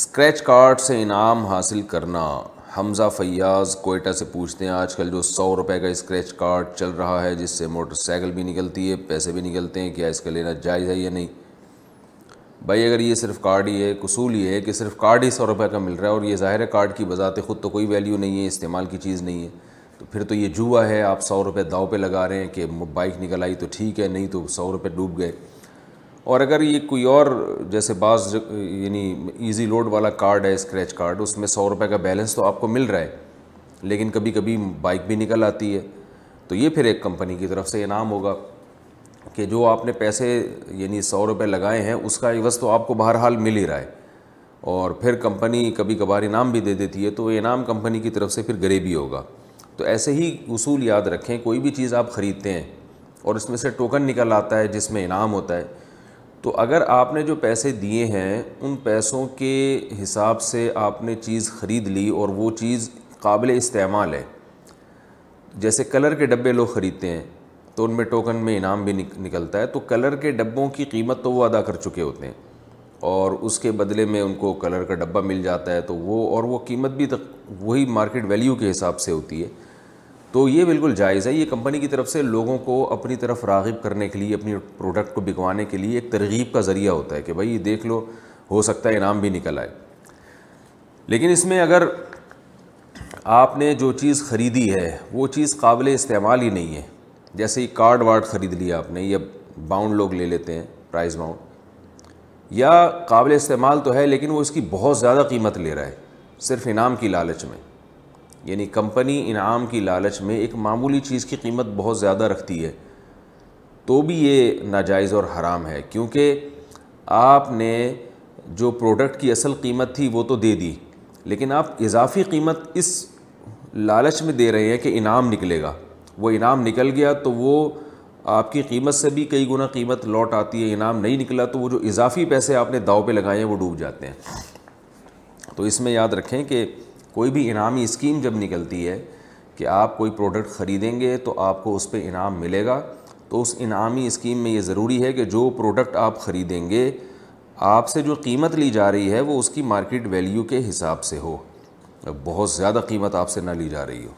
Scratch card سے انعام حاصل کرنا. حمزہ فیاض کوئٹہ سے پوچھتے ہیں آج کل جو 100 روپے کا اسکریچ کارڈ چل رہا ہے جس سے موٹر سائیکل بھی نکلتی ہے پیسے بھی نکلتے ہیں, کیا اس کا لینا جائز ہے یا نہیں؟ بھائی اگر یہ صرف کارڈ ہی ہے, اصول یہ ہے کہ صرف کارڈ ہی 100 روپے کا مل رہا ہے اور یہ ظاہر ہے کارڈ کی بذات خود تو کوئی ویلیو نہیں ہے, استعمال کی چیز نہیں ہے, تو پھر تو یہ جوا ہے. آپ 100 روپے داؤ پہ لگا رہے ہیں کہ بائک نکل آئی تو ٹھیک ہے, نہیں تو 100 روپے ڈوب گئے. اور اگر یہ کوئی اور جیسے بعض یعنی ایزی لوڈ والا کارڈ ہے اسکریچ کارڈ, اس میں 100 روپے کا بیلنس تو آپ کو مل رہا ہے لیکن کبھی کبھی بائک بھی نکل آتی ہے, تو یہ پھر ایک کمپنی کی طرف سے انعام ہوگا کہ جو آپ نے پیسے یعنی 100 روپے لگائے ہیں اس کا عوض تو آپ کو بہرحال مل ہی رہا ہے. اور پھر کمپنی کبھی کبھار انعام بھی دے دیتی ہے, تو وہ انعام کمپنی کی طرف سے پھر غریبی ہوگا. تو ایسے ہی اصول یاد رکھیں, کوئی بھی چیز آپ خریدتے ہیں اور اس میں سے ٹوکن نکل آتا ہے جس میں انعام ہوتا ہے, تو اگر آپ نے جو پیسے دیے ہیں ان پیسوں کے حساب سے آپ نے چیز خرید لی اور وہ چیز قابل استعمال ہے, جیسے کلر کے ڈبے لوگ خریدتے ہیں تو ان میں ٹوکن میں انعام بھی نکلتا ہے, تو کلر کے ڈبوں کی قیمت تو وہ ادا کر چکے ہوتے ہیں اور اس کے بدلے میں ان کو کلر کا ڈبہ مل جاتا ہے, تو وہ قیمت بھی وہی مارکیٹ ویلیو کے حساب سے ہوتی ہے. تو یہ بالکل جائز ہے. یہ کمپنی کی طرف سے لوگوں کو اپنی طرف راغب کرنے کے لیے, اپنی پروڈکٹ کو بکوانے کے لیے ایک ترغیب کا ذریعہ ہوتا ہے کہ بھائی دیکھ لو ہو سکتا ہے انعام بھی نکل آئے. لیکن اس میں اگر آپ نے جو چیز خریدی ہے وہ چیز قابل استعمال ہی نہیں ہے, جیسے کارڈ وارڈ خرید لیا آپ نے, یا باؤنڈ لوگ لے لیتے ہیں پرائز باؤنڈ, یا قابل استعمال تو ہے لیکن وہ اس کی بہت زیادہ قیمت لے رہا ہے صرف انعام کی لالچ میں, یعنی کمپنی انعام کی لالچ میں ایک معمولی چیز کی قیمت بہت زیادہ رکھتی ہے, تو بھی یہ ناجائز اور حرام ہے. کیونکہ آپ نے جو پروڈکٹ کی اصل قیمت تھی وہ تو دے دی, لیکن آپ اضافی قیمت اس لالچ میں دے رہے ہیں کہ انعام نکلے گا. وہ انعام نکل گیا تو وہ آپ کی قیمت سے بھی کئی گنا قیمت لوٹ آتی ہے, انعام نہیں نکلا تو وہ جو اضافی پیسے آپ نے داؤ پہ لگائے ہیں وہ ڈوب جاتے ہیں. تو اس میں یاد رکھیں کہ کوئی بھی انعامی اسکیم جب نکلتی ہے کہ آپ کوئی پروڈکٹ خریدیں گے تو آپ کو اس پہ انعام ملے گا, تو اس انعامی اسکیم میں یہ ضروری ہے کہ جو پروڈکٹ آپ خریدیں گے آپ سے جو قیمت لی جا رہی ہے وہ اس کی مارکیٹ ویلیو کے حساب سے ہو, بہت زیادہ قیمت آپ سے نہ لی جا رہی ہو.